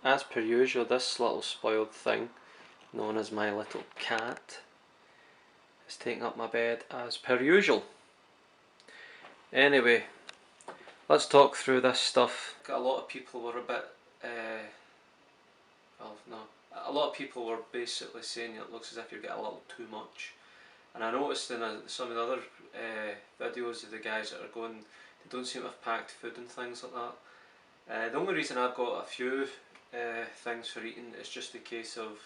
As per usual, this little spoiled thing, known as my little cat, is taking up my bed as per usual. Anyway, let's talk through this stuff. A lot of people were a bit, a lot of people were basically saying it looks as if you're getting a little too much. And I noticed in some of the other videos of the guys that are going, they don't seem to have packed food and things like that. The only reason I've got a few things for eating is just a case of,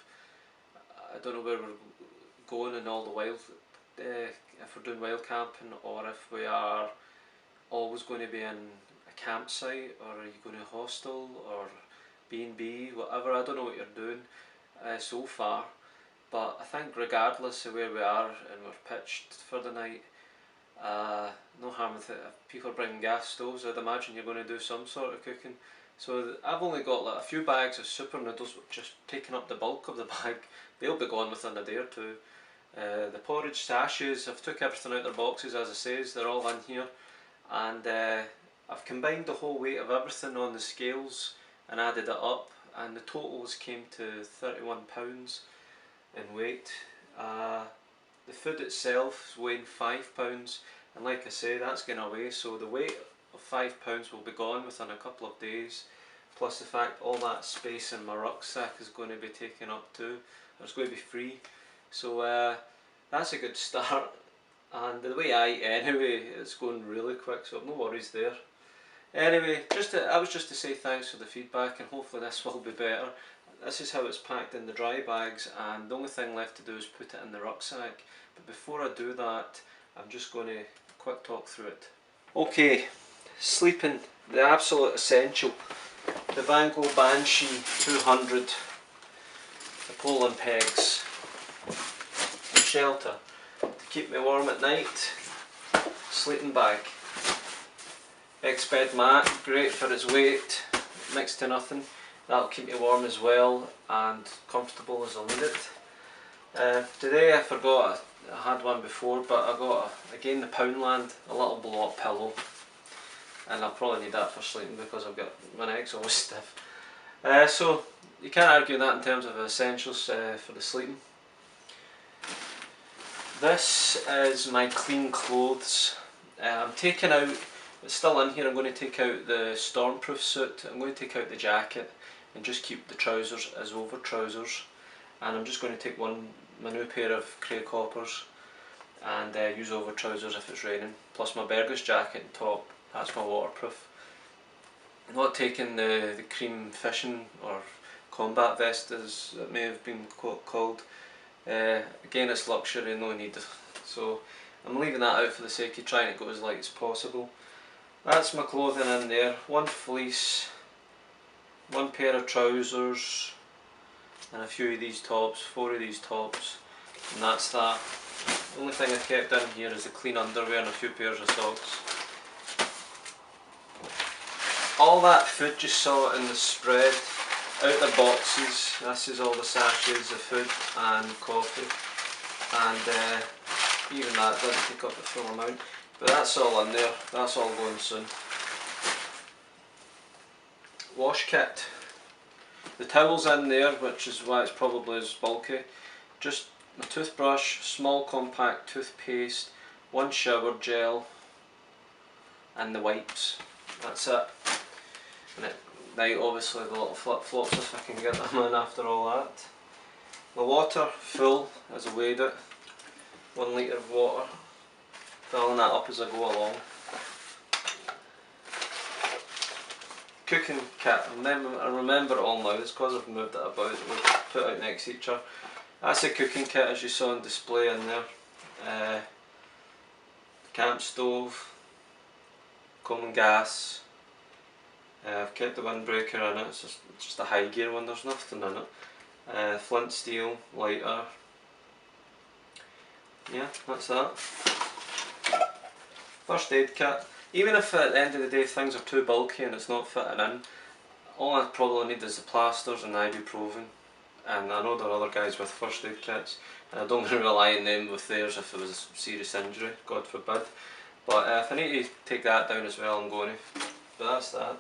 I don't know where we're going in all the wild, if we're doing wild camping, or if we are always going to be in a campsite, or are you going to a hostel or B&B, whatever. I don't know what you're doing so far, but I think regardless of where we are and we're pitched for the night, no harm with it. If people are bringing gas stoves, I'd imagine you're going to do some sort of cooking. So I've only got like a few bags of super noodles, just taking up the bulk of the bag. They'll be gone within a day or two. The porridge sachets, I've took everything out of their boxes, as I says, they're all in here. And I've combined the whole weight of everything on the scales and added it up, and the totals came to £31 in weight. The food itself is weighing £5, and like I say, that's going away, so the weight of £5 will be gone within a couple of days, plus the fact all that space in my rucksack is going to be taken up too. It's going to be free, so that's a good start. And the way I eat anyway, it's going really quick, so I've no worries there. Anyway, I was just to say thanks for the feedback, and hopefully this will be better. This is how it's packed in the dry bags, and the only thing left to do is put it in the rucksack. But before I do that, I'm just going to quick talk through it. Okay, sleeping, the absolute essential. The Van Gogh Banshee 200, the Poland pegs, shelter to keep me warm at night, sleeping bag, X-bed mat, great for its weight, next to nothing. That'll keep me warm as well and comfortable as I need it. Today I forgot, I had one before, but I got again the Poundland, a little blow up pillow, and I'll probably need that for sleeping because I've got my neck's always stiff. So you can't argue that in terms of essentials for the sleeping. This is my clean clothes. I'm taking out, it's still in here, I'm going to take out the stormproof suit, I'm going to take out the jacket and just keep the trousers as over trousers, and I'm just going to take my new pair of grey coppers and use over trousers if it's raining, plus my Bergus jacket and top, that's my waterproof. I'm not taking the cream fishing or combat vest as it may have been called. Again, it's luxury, no need, so I'm leaving that out for the sake of trying to go as light as possible. That's my clothing in there, one fleece, one pair of trousers and a few of these tops, 4 of these tops, and that's that. The only thing I've kept in here is the clean underwear and a few pairs of socks. All that food you saw in the spread, out the boxes, this is all the sachets of food and coffee, and even that didn't take up the full amount, but that's all in there, that's all going soon. Wash kit, the towel's in there, which is why it's probably as bulky. Just my toothbrush, small compact toothpaste, one shower gel and the wipes, that's it. And at night obviously the little flip flops if I can get them in after all that. My water full as I weighed it, 1 litre of water, filling that up as I go along. Cooking kit, I remember it all now, it's because I've moved it about, we've put out next to each other. That's a cooking kit as you saw on display in there. Camp stove, common gas. I've kept the windbreaker in it, it's just a high gear one, there's nothing in it. Flint steel, lighter. Yeah, that's that. First aid kit. Even if at the end of the day things are too bulky and it's not fitting in, all I probably need is the plasters and ibuprofen. And I know there are other guys with first aid kits, and I don't want to rely on them with theirs if it was a serious injury, God forbid. But if I need to take that down as well, I'm going to. But that's that.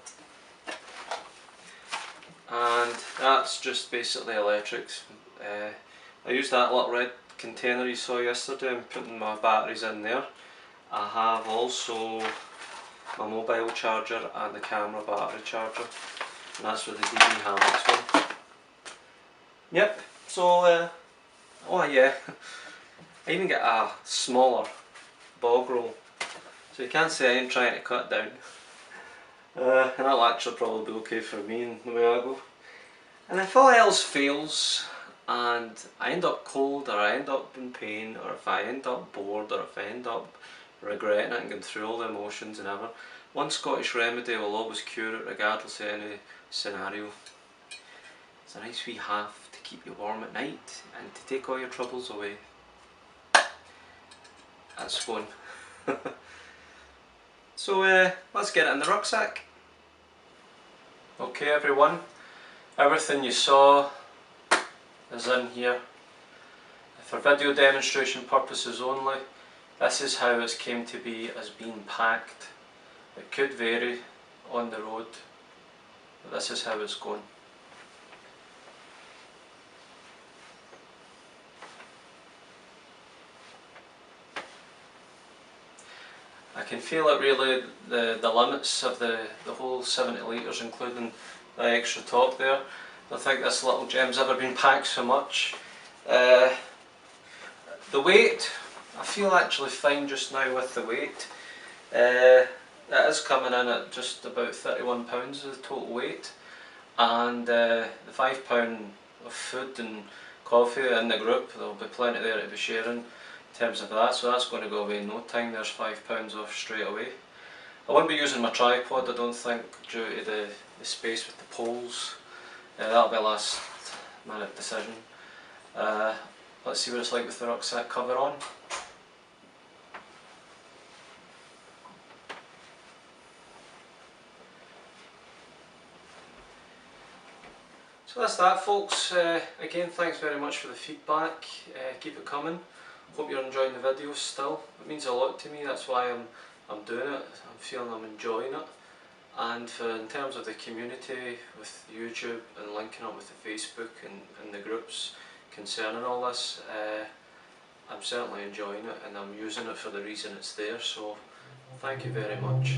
and that's just basically electrics. I used that little red container you saw yesterday and putting my batteries in there. I have also my mobile charger and the camera battery charger, and that's with the DB Hammocks one. Yep, so oh yeah, I even get a smaller bog roll, so you can't say I ain't trying to cut down. And that'll actually probably be okay for me and the way I go. And if all else fails and I end up cold, or I end up in pain, or if I end up bored, or if I end up regretting it and going through all the emotions and ever, one Scottish remedy will always cure it regardless of any scenario. It's a nice wee half to keep you warm at night and to take all your troubles away. That's fun. So let's get it in the rucksack. Okay everyone, everything you saw is in here. For video demonstration purposes only, this is how it's came to be as being packed. It could vary on the road, but this is how it's going. I can feel it really, the limits of the whole 70 litres, including the extra top there. I don't think this little gem's ever been packed so much. The weight, I feel actually fine just now with the weight. It is coming in at just about 31 pounds of the total weight, and the £5 of food and coffee in the group, there'll be plenty there to be sharing in terms of that, so that's going to go away in no time. There's £5 off straight away. I won't be using my tripod, I don't think, due to the space with the poles. That'll be a last minute decision. Let's see what it's like with the rucksack cover on. So that's that folks. Again, thanks very much for the feedback. Keep it coming. Hope you're enjoying the videos still. It means a lot to me, that's why I'm doing it. I'm feeling I'm enjoying it. And in terms of the community with YouTube and linking up with the Facebook and the groups concerning all this, I'm certainly enjoying it and I'm using it for the reason it's there, so thank you very much.